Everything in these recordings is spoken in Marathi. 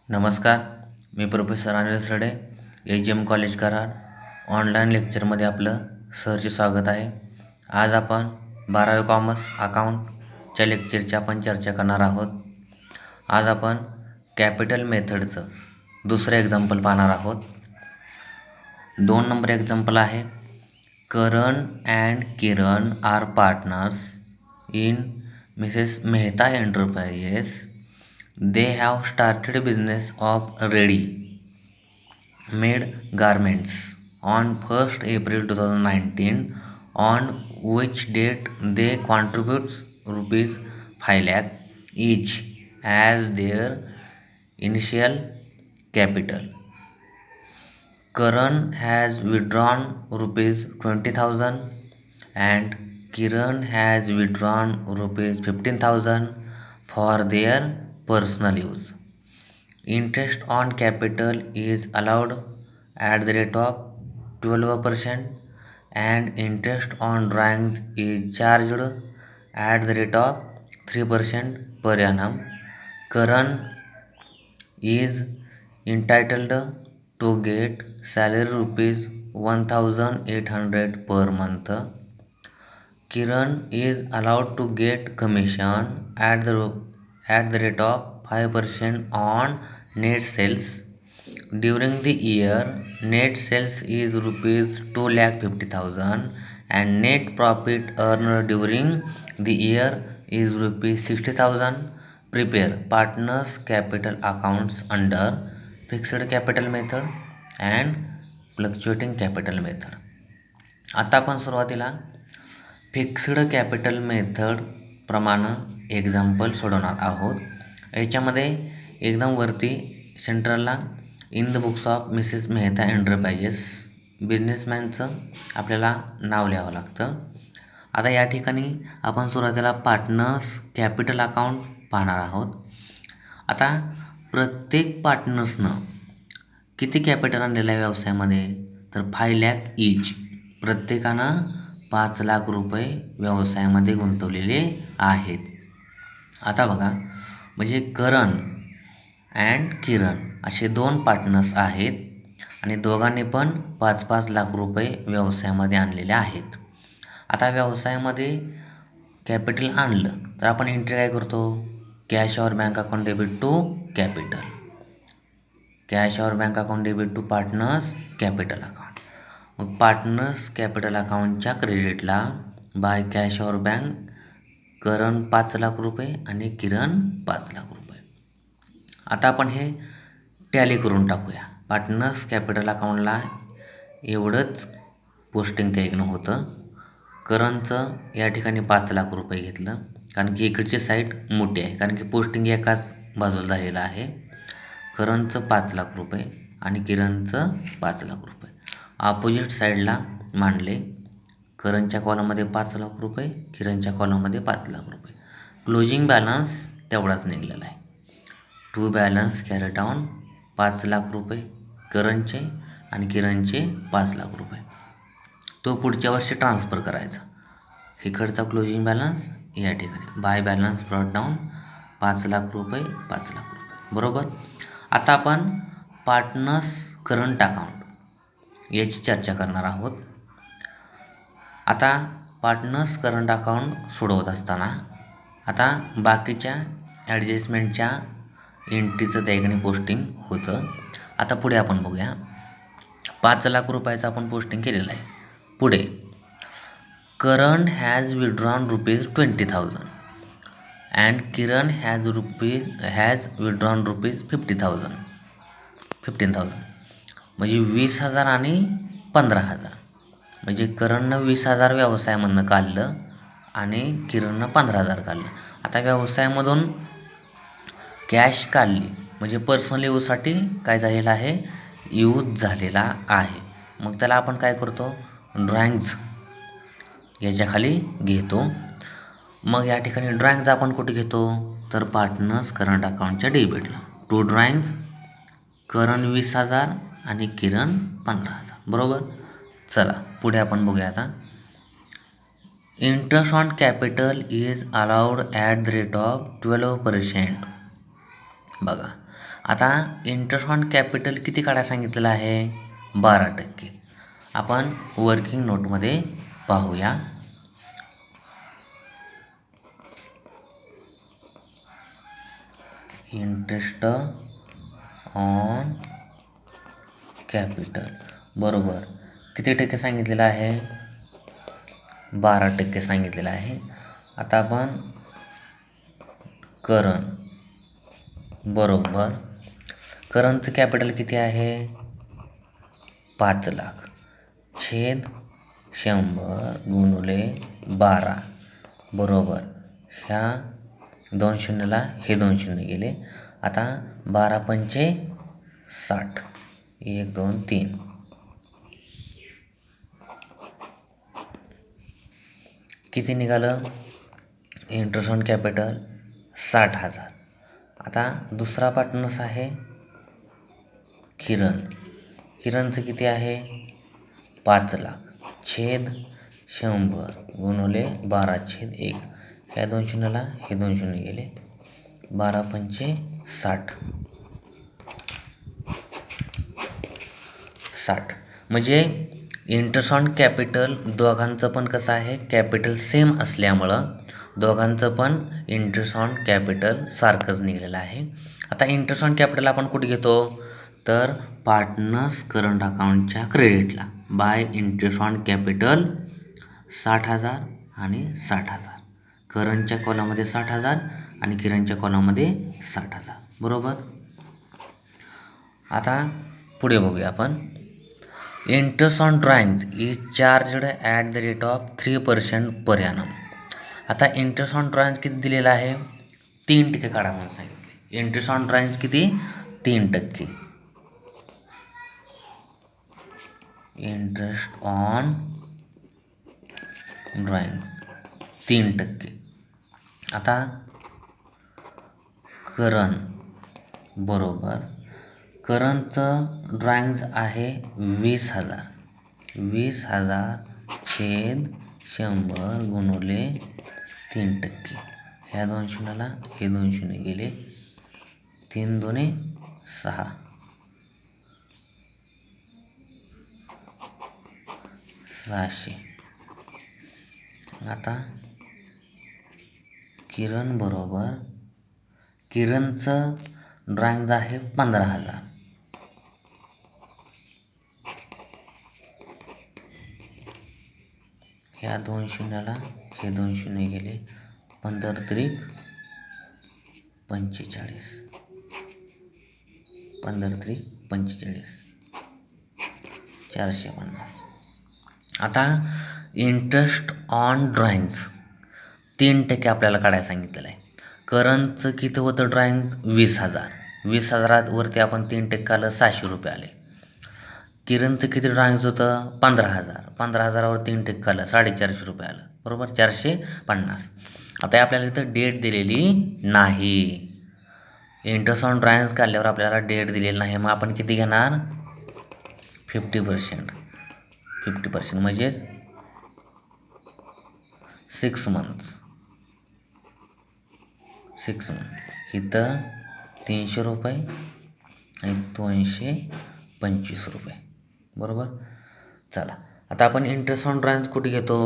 नमस्कार. मी प्रोफेसर अनिल सरडे, एच.एम. कॉलेज कराड. ऑनलाईन लेक्चरमध्ये आपलं सहर्ष स्वागत आहे. आज आपण 12वी कॉमर्स अकाउंटच्या लेक्चरची आपण चर्चा करणार आहोत. आज आपण कॅपिटल मेथडचं दुसरं एक्झाम्पल पाहणार आहोत. 2 नंबर एक्झाम्पल आहे. Karan and Kiran are partners in Mrs Mehta enterprises. They have started a business of ready-made garments on 1st April 2019, on which date they contribute rupees 5 lakh each as their initial capital. Karan has withdrawn rupees 20,000 and Kiran has withdrawn rupees 15,000 for their personal use. Interest on capital is allowed at the rate of 12% and interest on drawings is charged at the rate of 3% per annum. Karan is entitled to get salary rupees 1,800 per month. Kiran is allowed to get commission at the rate of 5% on net sales. During the year, net sales is rupees 2,50,000 and net profit earned during the year is rupees 60,000. Prepare partners capital accounts under fixed capital method and fluctuating capital method. आता आपण सुरुवातीला फिक्स्ड कॅपिटल मेथड प्रमाणे एक्झाम्पल सोडवणार आहोत. याच्यामध्ये एकदम वरती सेंट्रलला in the books of Mrs Mehta enterprises बिझनेसमॅनचं आपल्याला नाव लिहावं लागतं. आता या ठिकाणी आपण सुरुवातीला पार्टनर्स कॅपिटल अकाउंट पाहणार आहोत. आता प्रत्येक पार्टनर्सनं किती कॅपिटल आणलेलं आहे व्यवसायामध्ये, तर 5 लाख ईच. प्रत्येकानं 5 लाख रुपये व्यवसायामध्ये गुंतवलेले आहेत. आता बघा, म्हणजे करण अँड किरण असे 2 पार्टनर्स आहेत आणि दोघांनी पण 5-5 लाख रुपये व्यवसायामध्ये आणलेले आहेत. आता व्यवसायामध्ये कॅपिटल आणलं तर आपण एंट्री काय करतो, cash or bank account debit to capital, cash or bank account debit to partners capital account. मग पार्टनर्स कॅपिटल अकाउंटच्या क्रेडिटला by cash or bank Karan 5 lakh रुपये आणि किरण 5 लाख रुपये. आता आपण हे टॅली करून टाकूया. पार्टनर्स कॅपिटल अकाउंटला एवढंच पोस्टिंग त्या इकडनं होतं. करणचं या ठिकाणी 5 लाख रुपये घेतलं कारण की इकडची साईड मोठी आहे, कारण की पोस्टिंग एकाच बाजूला झालेलं आहे. करणचं 5 लाख रुपये आणि किरणचं 5 लाख रुपये अपोजिट साईडला मांडले. करणच्या कॉलममध्ये 5 लाख रुपये, किरणच्या कॉलममध्ये 5 लाख रुपये. क्लोजिंग बॅलन्स तेवढाच निघालेला आहे. To balance carry down 5 lakh रुपये करणचे आणि किरणचे 5 लाख रुपये. तो पुढच्या वर्षी ट्रान्सफर करायचा. इकडचा क्लोजिंग बॅलन्स या ठिकाणी by balance brought down 5 lakh रुपये 5 लाख रुपये बरोबर. आता आपण पार्टनर्स करंट अकाउंट याची चर्चा करणार आहोत. आता पार्टनर्स करंट अकाउंट सोडवत असताना आता बाकीच्या ॲडजस्टमेंटच्या एंट्रीचं त्या ठिकाणी पोस्टिंग होतं. आता पुढे आपण बघूया. 5 लाख रुपयाचं आपण पोस्टिंग केलेलं आहे. पुढे Karan has withdrawn rupees 20,000 and Kiran has withdrawn rupees 15,000 म्हणजे 20,000 आणि 15,000. म्हणजे करणनं 20,000 व्यवसायामधनं काढलं आणि किरणनं 15,000 काढलं. आता व्यवसायामधून कॅश काढली म्हणजे पर्सनल यूजसाठी काय झालेलं आहे, यूज झालेला आहे. मग त्याला आपण काय करतो, ड्रॉइंग्ज याच्या खाली घेतो. मग या ठिकाणी ड्रॉइंग्ज आपण कुठे घेतो, तर पार्टनर्स करंट अकाउंटच्या डेबिटला. टू ड्रॉइंग्ज, करण 20,000 आणि किरण 15,000 बरोबर. चला पुढे आपण बघूया. आता interest on capital is allowed at the rate of 12% बघा आता इंटरेस्ट ऑन कॅपिटल किती काढायला सांगितलेलं आहे 12%. आपण वर्किंग नोटमध्ये पाहूया. इंटरेस्ट ऑन कॅपिटल बरोबर किती टक्के सांगितलेलं आहे 12% सांगितलेलं आहे. आता आपण करंट बरोबर करंटचं कॅपिटल किती आहे 5 लाख छेद 100 गुणुले 12 बरोबर ह्या 2 शून्यला हे 2 शून्य गेले. आता 12 पंचे 60 1 2 3 किती निघालं इंटरेस्ट ऑन कॅपिटल 60,000. आता दुसरा पार्टनर्स आहे किरणचं किती आहे 5 लाख छेद 100 गुणुले 12 छेद 1 ह्या 2 शून्यला हे 2 शून्य गेले. 12 पंचे 60 म्हणजे इंटरेस्ट ऑन कॅपिटल दोघांचं पण कसं आहे कॅपिटल सेम असल्यामुळं दोघांचं पण इंटरेस्ट ऑन कॅपिटल सारखंच निघालेलं आहे. आता इंटरेस्ट ऑन कॅपिटल आपण कुठे घेतो तर पार्टनर्स करंट अकाउंटच्या क्रेडिटला बाय इंटरेस्ट ऑन कॅपिटल 60,000 आणि 60,000 करंटच्या कॉलममध्ये 60,000 आणि किरणच्या कॉलममध्ये 60,000 बरोबर. आता पुढे बघूया आपण interest on drawings is charged at the rate of 3% per annum. आता इंटरेस्ट ऑन ड्रॉइंग्स किती दिलेला आहे 3% काढा म्हणून सांगितले. इंटरेस्ट ऑन ड्रॉइंग्स किती 3%. Interest on drawing 3%. आता बरोबर करंटचं ड्रॉइंग्स आहे 20,000 छेद 100 गुणुले 3%. ह्या 2 शून्याला हे 2 शून्य गेले. 3 2 6 600. आता किरणचं ड्रॉइंग आहे 15,000 ह्या 2 शून्याला हे 2 शून्य गेले. 15 त्रिक 45 15 त्रिक 45 450. आता इंटरेस्ट ऑन ड्रॉइंग्स 3% आपल्याला काढायला सांगितलेलं आहे. करंटचं किती होतं ड्रॉइंग्स 20,000 वरती आपण 3% आलं 600 रुपये आले. किरणचं किती ड्रॉइंग्स होतं 15,000 वर 3% आलं 450 रुपये आलं बरोबर 450. आता आपल्याला इथं डेट दिलेली नाही. इंटरेस्ट ऑन ड्रॉइंग्स काढल्यावर आपल्याला डेट दिलेली नाही. मग आपण किती घेणार 50% म्हणजे 6 मंथ्स इथं 300 रुपये आणि 225 रुपये बरोबर. चला आता आपण इंटरेस्ट ऑन ड्रॉइंग्स कुठे घेतो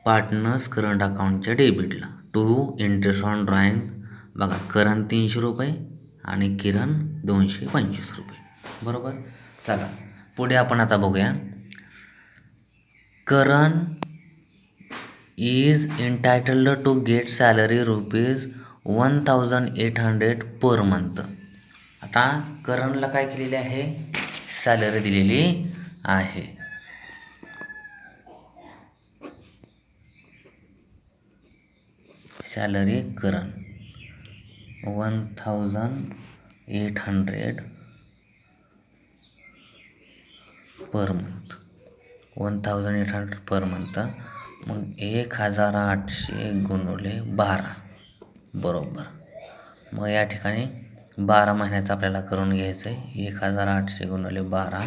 पार्टनर्स करंट अकाउंटच्या डेबिटला टू इंटरेस्ट ऑन ड्रॉइंग. बघा करंट 300 रुपये आणि किरण 225 रुपये बरोबर. चला पुढे आपण आता बघूया Karan is entitled to get salary ₹1,800 per month. आता करणला काय केलेले आहे सॅलरी दिलेली आहे. Salary Karan 1,800 per month 1,800 per month. मग 1,800 गुणुले 12 बरोबर. मग या ठिकाणी 12 महिन्याचं आपल्याला करून घ्यायचं आहे. 1,800 गुणुले 12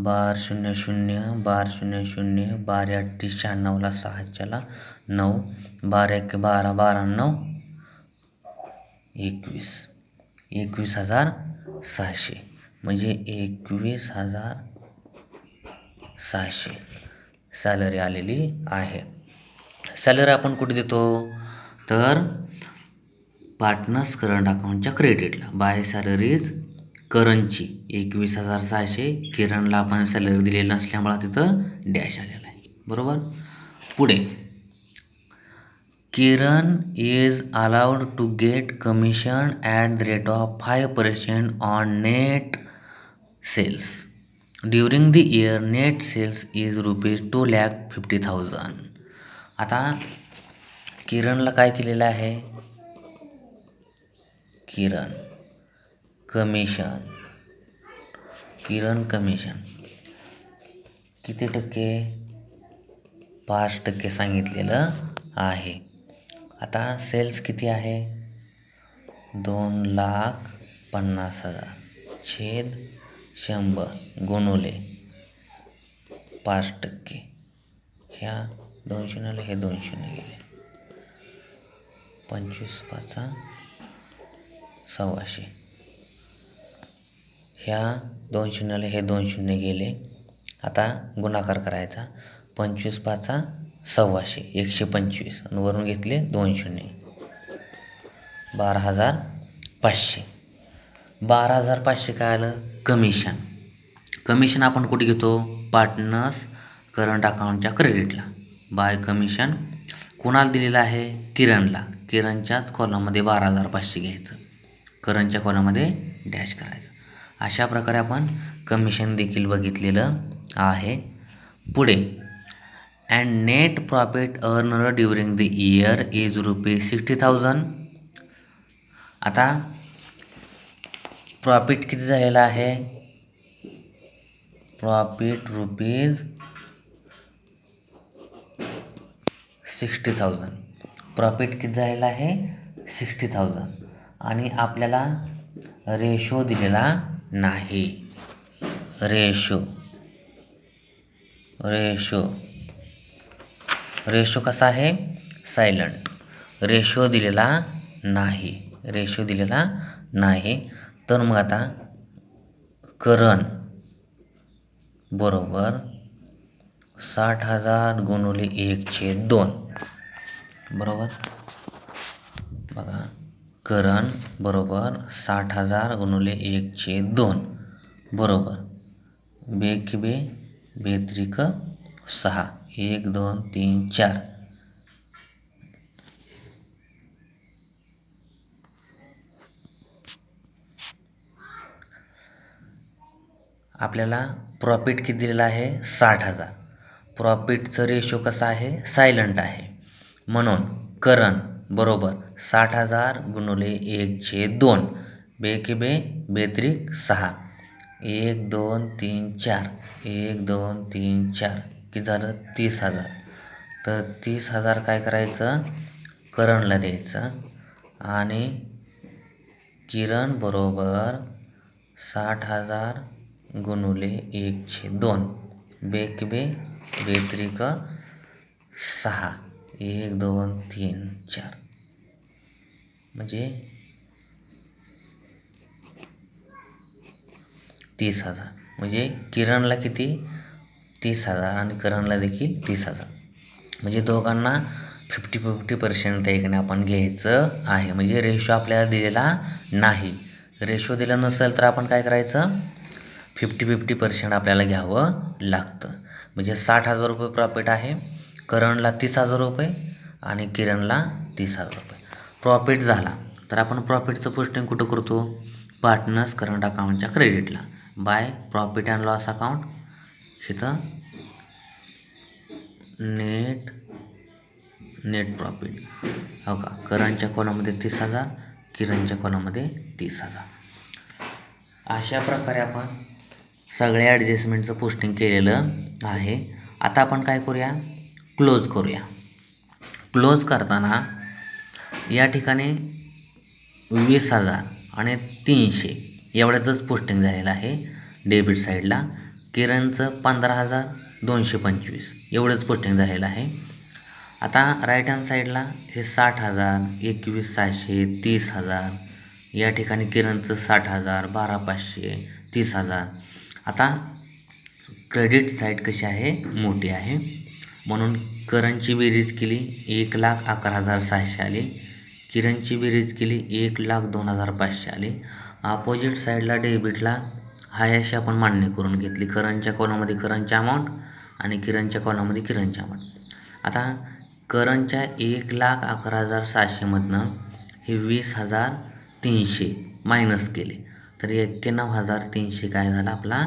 12 0 0 12 0 0 12 38 96ला 6ला 9 12 1 12 12 9 21 21,600 म्हणजे 21,600 सॅलरी आलेली आहे. सॅलरी आपण कुठे देतो तर पार्टनर्स करंट अकाउंटच्या क्रेडिटला. बाय सॅलरीज करणची 21,600, किरणला आपण सॅलरी दिलेली नसल्यामुळे तिथं डॅश आलेला आहे. बरोबर. पुढे Kiran is allowed to get commission at the rate of 5% on net sales. During the year net sales is ₹2,50,000. आता किरणला काय केलेलं आहे, किरण कमिशन किती टक्के, 5% सांगितलेलं आहे. आता सेल्स किती आहे, 2,50,000 छेद 100 गुणुले 5%. ह्या 2 शून्याला हे 2 शून्य गेले, 25,500. ह्या 2 शून्याला हे 2 शून्य गेले. आता गुणाकार करायचा, 25,500 125 आणि वरून घेतले 2 शून्य, 12,500. 12,500 काय आलं, कमिशन आपण कुठे घेतो, पार्टनर्स करंट अकाउंटच्या क्रेडिटला. बाय कमिशन कोणाला दिलेलं आहे, किरणच्याच कॉलममध्ये 12,500 घ्यायचं, करंटच्या कॉलममध्ये डॅश करायचं. अशा प्रकारे आपण कमिशन देखील बघितलेलं आहे. पुढे and net profit earned during the year is ₹60,000. आता प्रॉफिट किती झालेला आहे, प्रॉफिट ₹60,000. प्रॉफिट किती झालेला आहे, 60,000. आणि आपल्याला रेशो दिलेला नाही, रेशो कसा आहे, सायलंट. रेशो दिलेला नाही. तर मग आता करण बरोबर 60,000 गुणुले 1/2. बरोबर. बघा, करण बरोबर 60,000 गुणुले 1/2 बरोबर बे 3 6, 1 2 3 4. आपल्याला प्रॉफिट किती दिलेला आहे, 60,000. प्रॉफिटचं रेशो कसा आहे, सायलंट आहे. म्हणून करण बरोबर 60,000 गुणुले 1/2 बे 6, 1 2 3 4, 1 2 3 4 किती झालं, 30,000. तर 30,000 काय करायचं, करणला द्यायचं. आणि किरण बरोबर 60,000 गुणुले 1/2 बे 3 6, 1 2 3 4 म्हणजे 30,000. म्हणजे किरणला किती, 30,000 आणि करणला देखील 30,000. म्हणजे दोघांना 50-50% ठिकाणी आपण घ्यायचं आहे. म्हणजे रेशो आपल्याला दिलेला नाही. रेशो दिला नसेल तर आपण काय करायचं, 50-50% आपल्याला घ्यावं लागतं. म्हणजे 60,000 रुपये प्रॉफिट आहे, करणला 30,000 रुपये आणि किरणला 30,000 रुपये. प्रॉफिट झाला तर आपण प्रॉफिटचं पोस्टिंग कुठं करतो, पार्टनर्स करंट अकाउंटच्या क्रेडिटला. By profit and loss account, इथं नेट प्रॉफिट. हो का, करंटच्या कॉलममध्ये 30,000, किरणच्या कॉलममध्ये 30,000. अशा प्रकारे आपण सगळ्या ॲडजस्टमेंटचं पोस्टिंग केलेलं आहे. आता आपण काय करूया, क्लोज करूया. क्लोज करताना या ठिकाणी 20,000 आणि 300 एवढ्याचंच पोस्टिंग झालेलं आहे डेबिट साईडला. किरणचं 15,225 एवढंच पोस्टिंग झालेलं आहे. आता राईट हँड साईडला हे 60,000, 21,600, 30,000, या ठिकाणी किरणचं 60,000, 12,500, 30,000. आता क्रेडिट साईड कशी आहे, मोठी आहे, म्हणून करणची बेरीज केली 1,11,600 आली. किरणची बेरीज केली 1,02,500 आली. अपोजिट साईडला डेबिटला हाय अशी आपण मांडणी करून घेतली. करणच्या कॉलममध्ये करणची अमाऊंट आणि किरणच्या कॉलममध्ये किरणची अमाऊंट. आता करणच्या 1,11,600मधनं हे 20,300 मायनस केले तर 91,300 काय झाला आपला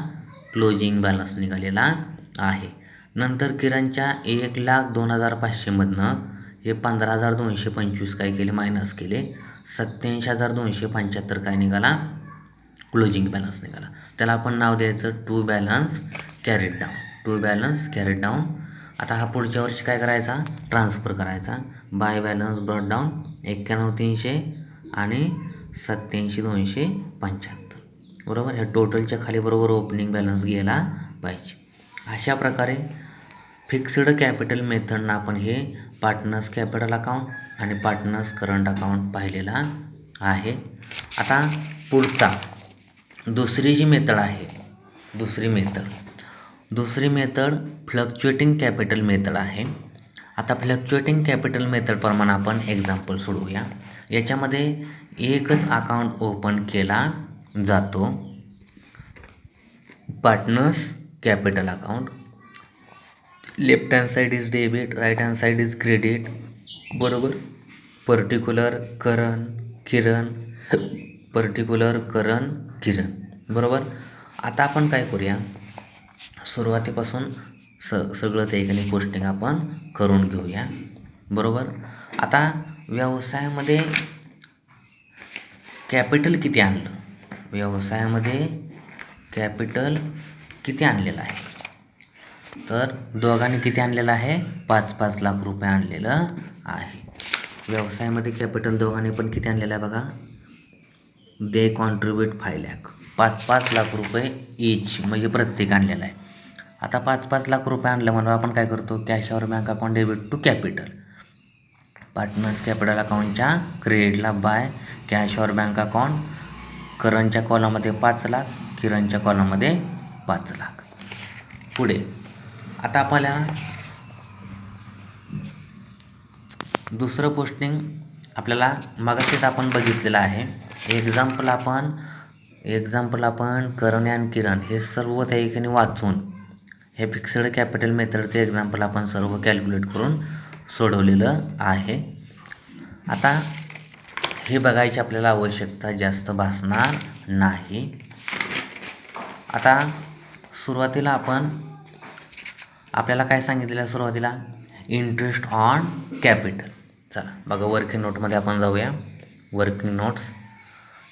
क्लोजिंग बॅलन्स निघालेला आहे. नंतर किरणच्या 1,02,500मधनं हे 15,225 काय केले, मायनस केले. 87,275 काय निघाला, क्लोजिंग बॅलन्स निघाला. त्याला आपण नाव द्यायचं to balance carried down. To balance carried down. आता हा पुढच्या वर्षी काय करायचा, ट्रान्सफर करायचा. बाय बॅलन्स ब्रॉड डाऊन 91,300 आणि 87,275. बरोबर. ह्या टोटलच्या खाली बरोबर ओपनिंग बॅलन्स गेला पाहिजे. अशा प्रकारे फिक्स्ड कॅपिटल मेथडनं आपण हे पार्टनर्स कॅपिटल अकाउंट आणि पार्टनर्स करंट अकाउंट पाहिलेला आहे. आता पुढचा दुसरी जी मेथड आहे, दुसरी मेथड फ्लक्च्युएटिंग कॅपिटल मेथड आहे. आता फ्लक्च्युएटिंग कॅपिटल मेथडप्रमाणे आपण एक्झाम्पल सोडवूया. याच्यामध्ये एकच अकाउंट ओपन केला जातो, partners capital account. Left hand side is debit, right hand side is credit. बरोबर. पर्टिक्युलर करण किरण. बरोबर. आता आपण काय करूया, सुरुवातीपासून सगळं ते एकाने पोस्टिंग आपण करून घेऊया. बरोबर. आता व्यवसायामध्ये कॅपिटल किती आणलं, व्यवसायामध्ये कॅपिटल किती आणलेलं आहे, तर दोघांनी किती आणलेलं आहे, 5-5 लाख रुपये आणलेलं आहे. व्यवसायामध्ये कॅपिटल दोघांनी पण किती आणलेलं आहे बघा, दे कॉन्ट्रीब्यूट 5 लाख, 5-5 लाख रुपये इच म्हणजे प्रत्येक आणलेला आहे. आता 5-5 लाख रुपये आणलं म्हणून आपण काय करतो, कॅशवर bank account debit to capital. Partners capital अकाउंटच्या क्रेडिटला बाय कॅशवर बँक अकाउंट, करणच्या कॉलममध्ये 5 लाख, किरणच्या कॉलममध्ये 5 लाख. पुढे आता आपल्याला दुसरं पोस्टिंग आपल्याला मगाशीच आपण बघितलेलं आहे. एक्झाम्पल आपण करण आणि किरण हे सर्व त्या ठिकाणी वाचून हे फिक्स्ड कॅपिटल मेथडचे एक्झाम्पल आपण सर्व कॅल्क्युलेट करून सोडवलेलं आहे. आता हे बघायची आपल्याला आवश्यकता जास्त भासणार नाही. आता सुरुवातीला आपल्याला काय सांगितलेलं आहे, सुरुवातीला इंटरेस्ट ऑन कॅपिटल. चला बघा, वर्किंग नोटमध्ये आपण जाऊया. Working notes.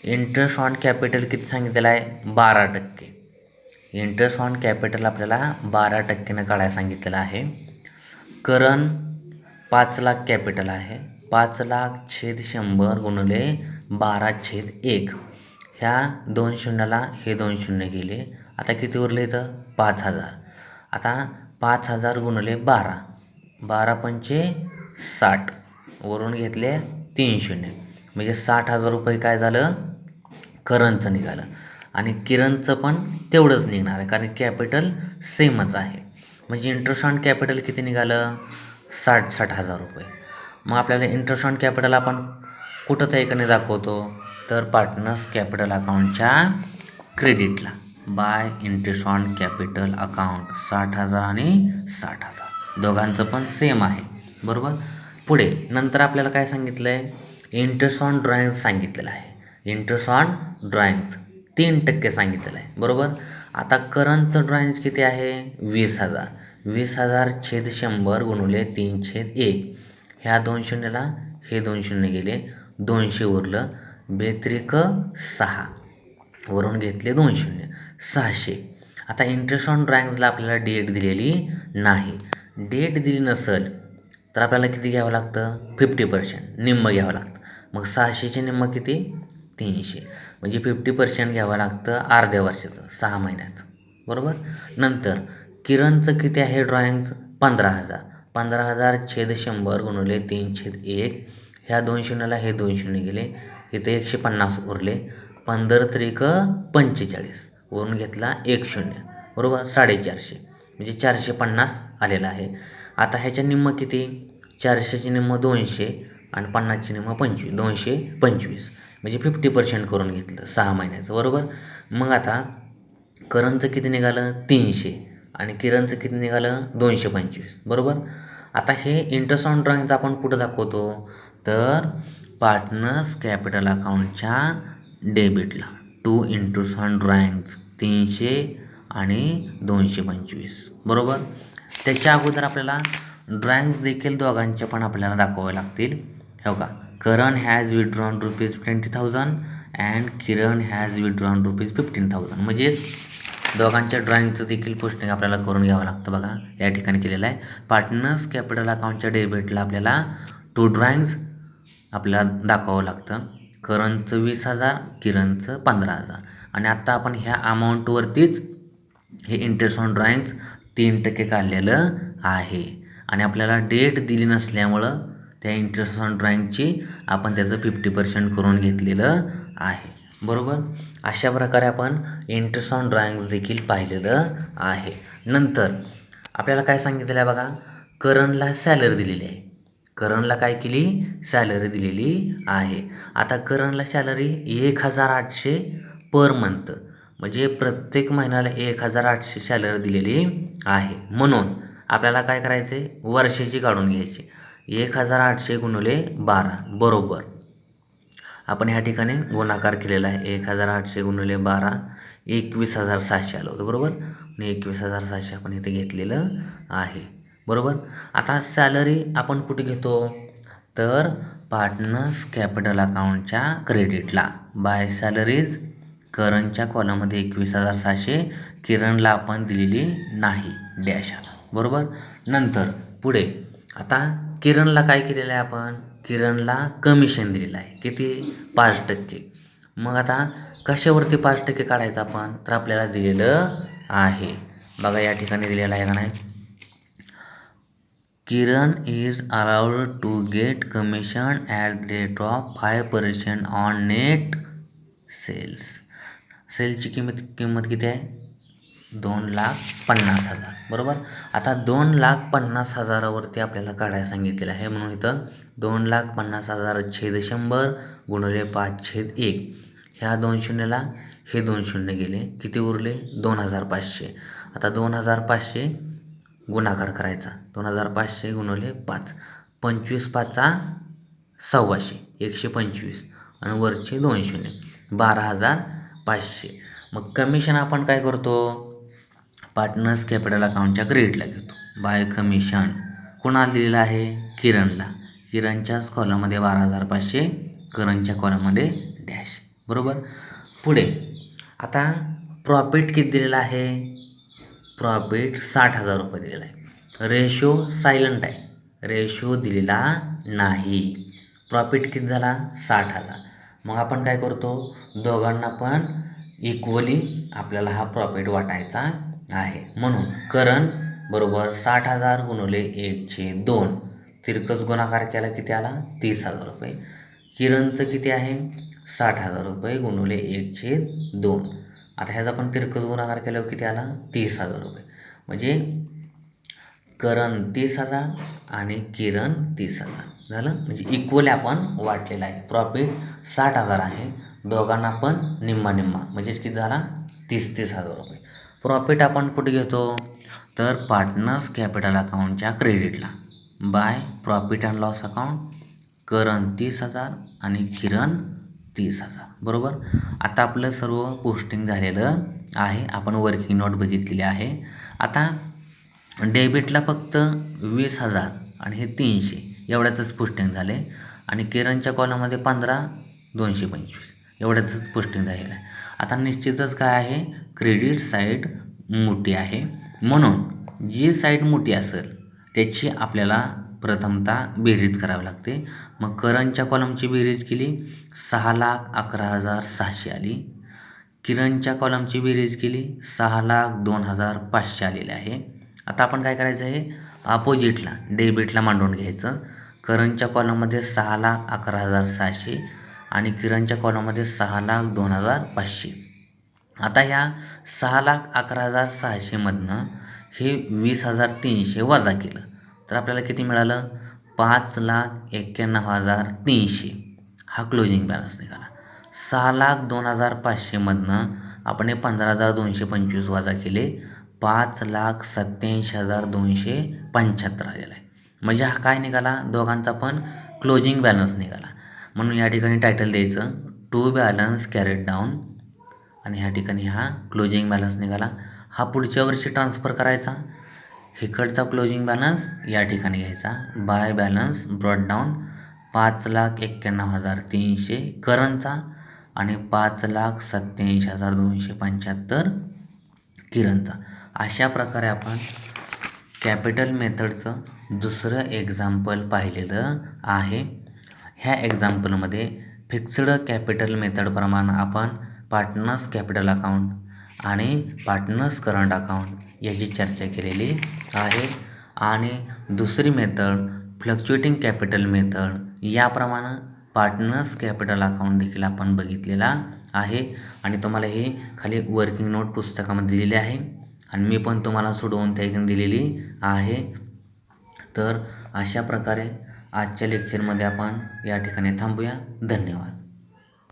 Interest on capital किती सांगितलेलं आहे, 12%. इंटरेस्ट ऑन कॅपिटल आपल्याला 12% काढायला सांगितलेलं आहे. करण 5 लाख कॅपिटल आहे, 5 लाख छेद 100 गुणिले 12/1. ह्या 2 शून्याला हे 2 शून्य गेले. आता किती उरले इथं, 5,000. आता 5,000 गुणिले 12, 12×5 60, वरून घेतले 3 शून्य म्हणजे 60,000 रुपये काय झालं, करणचं निघालं. आणि किरणचं पण तेवढंच निघणार आहे कारण कॅपिटल सेमच आहे. म्हणजे इंटरेस्ट ऑन कॅपिटल किती निघालं, 60,000 रुपये. मग आपल्याला इंटरेस्ट ऑन कॅपिटल आपण कुठं त्या एकाने दाखवतो, तर पार्टनर्स कॅपिटल अकाउंटच्या क्रेडिटला by interest on capital account 60,000 आणि 60,000 दोघांचं पण सेम आहे. बरोबर. पुढे नंतर आपल्याला काय सांगितलं आहे, इंटरेस्ट ऑन ड्रॉइंग्स सांगितलेलं आहे. इंटरेस्ट ऑन ड्रॉइंग्स 3% सांगितलेलं आहे. बरोबर. आता करंटचं ड्रॉइंग्स किती आहे, 20,000. 20,000 छेद 100 गुणिले 3/1. ह्या 2 शून्याला हे 2 शून्य गेले, 200 उरलं, 2×6 वरून घेतले 2 शून्य, 600. आता इंटरेस्ट ऑन ड्रॉइंग्सला आपल्याला डेट दिलेली नाही. डेट दिली नसेल तर आपल्याला किती घ्यावं लागतं, 50%, निम्मं घ्यावं लागतं. मग 600चे निम्मं किती, 300. म्हणजे 50% घ्यावं लागतं अर्ध्या वर्षाचं, 6 महिन्याचं. बरोबर. नंतर किरणचं किती आहे ड्रॉइंग्स, 15,000. 15,000 छेद 100 गुणिले 3/1. ह्या 2 शून्याला हे 2 शून्य गेले, इथे 150 उरले. 15 त्रिक 45 वरून घेतला 1 शून्य, बरोबर 450 म्हणजे 450 आलेला आहे. आता ह्याच्या निम्म किती? 400ची निम्म 200 आणि 50ची निम्म 25, 225 म्हणजे 50% करून घेतलं 6 महिन्याचं, बरोबर. मग आता करणचं किती निघालं? 300 आणि किरणचं किती निघालं? 225, बरोबर. आता हे इंटरेस्ट ऑन ड्रॉइंगचं आपण कुठं दाखवतो? तर पार्टनर्स कॅपिटल अकाउंटच्या डेबिटला. टू इंटरेस्ट ऑन ड्रॉइंग्स 300 आणि 225, बरोबर. त्याच्या अगोदर आपल्याला ड्रॉइंग्स देखील दोघांचे पण आपल्याला दाखवावे लागतील. हो का, Karan has withdrawn ₹20,000 and Kiran has withdrawn ₹15,000. म्हणजेच दोघांच्या ड्रॉइंगचं देखील पोस्टिंग आपल्याला करून घ्यावं लागतं. बघा या ठिकाणी केलेलं आहे. पार्टनर्स कॅपिटल अकाउंटच्या डेबिटला आपल्याला 2 ड्रॉइंग्स आपल्याला दाखवावं लागतं. करणचं 20,000, किरणचं 15,000 आणि आत्ता आपण ह्या अमाऊंटवरतीच हे इंटरेस्ट ऑन ड्रॉइंग्स 3% काढलेलं आहे आणि आपल्याला डेट दिली नसल्यामुळं त्या इंटरेस्ट ऑन ड्रॉइंगची आपण त्याचं 50% करून घेतलेलं आहे, बरोबर. अशा प्रकारे आपण इंटरेस्ट ऑन ड्रॉइंग्स देखील पाहिलेलं आहे. नंतर आपल्याला काय सांगितलेलं आहे बघा, करणला सॅलरी दिलेली आहे. करणला काय केली? सॅलरी दिलेली आहे. आता करणला सॅलरी 1,800 पर मंथ म्हणजे प्रत्येक महिन्याला 1,800 सॅलरी दिलेली आहे. म्हणून आपल्याला काय करायचं आहे? वर्षाची काढून घ्यायची. 1,800 गुणिले 12, बरोबर. आपण ह्या ठिकाणी गुणाकार केलेला आहे. 1,800 गुणिले 12 21,700 आलं होतं, बरोबर. आणि 21,700 आपण इथे घेतलेलं आहे, बरोबर. आता सॅलरी आपण कुठे घेतो? तर पार्टनर्स कॅपिटल अकाउंटच्या क्रेडिटला. बाय सॅलरीज करणच्या कॉलममध्ये 21,700, किरणला आपण दिलेली नाही डॅश आला, बरोबर. नंतर पुढे आता किरणला काय केलेलं आहे आपण? किरणला कमिशन दिलेलं आहे. किती? 5%. मग आता कशावरती 5% काढायचं आपण? तर आपल्याला दिलेलं आहे बघा या ठिकाणी दिलेलं आहे का नाही? Kiran is allowed to get commission at the rate of 5% on net sales. सेलची किंमत किती आहे? 2,50,000, बरोबर. आता 2,50,000वरती आपल्याला काढायला सांगितलेलं आहे. म्हणून इथं 2,50,000 छेद 100 गुणिले 5/1. ह्या 2 शून्याला हे 2 शून्य गेले. किती उरले? 2,500. आता 2,500 गुणाकार करायचा. 2,500 गुणिले 5. 25 पाचा 1,200, 125 आणि वरचे 2 शून्य 12,500. मग कमिशन आपण काय करतो? पार्टनर्स कॅपिटल अकाउंटच्या क्रेडिटला घेतो. बाय कमिशन कोणाला दिलेलं आहे? किरणला. किरणच्याच कॉलममध्ये 12,500, करणच्या कॉलममध्ये डॅश, बरोबर. पुढे आता प्रॉफिट किती दिलेला आहे? प्रॉफिट 60,000 रुपये दिलेला आहे. रेशो सायलंट आहे, रेशो दिलेला नाही. प्रॉफिट किती झाला? 60,000. मग आपण काय करतो? दोघांना पण इक्वली आपल्याला हा प्रॉफिट वाटायचा आहे. म्हणून करण बरोबर 60,000 गुणिले 1/2. तिरकस गुणाकार केला किती आला? 30,000 रुपये. किरणचं किती आहे? 60,000 रुपये गुणिले 1/2. आता ह्याचा पण तिरकस गुणाकार केल्यावर किती आला? 30,000 रुपये. म्हणजे करण 30,000 आणि किरण 30,000 झालं. म्हणजे इक्वली आपण वाटलेलं आहे. प्रॉफिट 60,000 आहे, दोघांना पण निम्मा निम्मा म्हणजेच किती झाला? 30,000 रुपये. प्रॉफिट आपण कुठे घेतो? तर पार्टनर्स कॅपिटल अकाउंटच्या क्रेडिटला. By profit and loss account. Karan 30,000 आणि किरण 30,000, बरोबर. आता आपलं सर्व पोस्टिंग झालेलं आहे. आपण वर्किंग नोट बघितलेली आहे. आता डेबिटला फक्त 20,000 आणि हे 300 एवढ्याचंच पोस्टिंग झाले आणि किरणच्या कॉलममध्ये 15, 225 एवढ्याचंच पोस्टिंग झालेलं आहे. आता निश्चितच काय आहे? क्रेडिट साईड मोठी आहे. म्हणून जी साईड मोठी असेल त्याची आपल्याला प्रथमतः बेरीज करावी लागते. मग करणच्या कॉलमची बेरीज केली 6,11,600 आली. किरणच्या कॉलमची बेरीज केली 6,02,500 आलेले आहे. आता आपण काय करायचं आहे? अपोजिटला डेबिटला मांडून घ्यायचं. करणच्या कॉलममध्ये 6,11,600, आणि किरणच्या कॉलममध्ये 6,02,500. आता ह्या 6,11,600मधनं हे 20,300 वजा केलं तर आपल्याला किती मिळालं? 5,91,300 हा क्लोजिंग बॅलन्स निघाला. 6,02,500मधनं आपण हे 15,225 वजा केले, 5,87,275 आलेला आहे. म्हणजे हा काय निघाला? दोघांचा पण क्लोजिंग बॅलन्स निघाला. म्हणून या ठिकाणी टायटल द्यायचं टू बॅलन्स कॅरेट डाऊन आणि ह्या ठिकाणी हा क्लोजिंग बॅलन्स निघाला. हा पुढच्या वर्षी ट्रान्सफर करायचा. इकडचा क्लोजिंग बॅलन्स या ठिकाणी घ्यायचा. बाय बॅलन्स ब्रॉड डाऊन 5,91,300 करंटचा आणि 5,87,275 किरणचा. अशा प्रकारे आपण कॅपिटल मेथडचं दुसरं एक्झाम्पल पाहिलेलं आहे. ह्या एक्झाम्पलमध्ये फिक्स्ड कॅपिटल मेथडप्रमाणे आपण पार्टनर्स कॅपिटल अकाउंट आणि पार्टनर्स करंट अकाउंट याची चर्चा केलेली आहे. आणि दुसरी मेथड फ्लक्च्युएटिंग कॅपिटल मेथड याप्रमाणे पार्टनर्स कॅपिटल अकाउंट देखील आपण बघितलेला आहे. आणि तुम्हाला हे खाली वर्किंग नोट पुस्तकामध्ये दिलेली आहे आणि मी पण तुम्हाला सोडवून त्या ठिकाणी दिलेली आहे. तर अशा प्रकारे आजच्या लेक्चरमध्ये आपण या ठिकाणी थांबूया. धन्यवाद.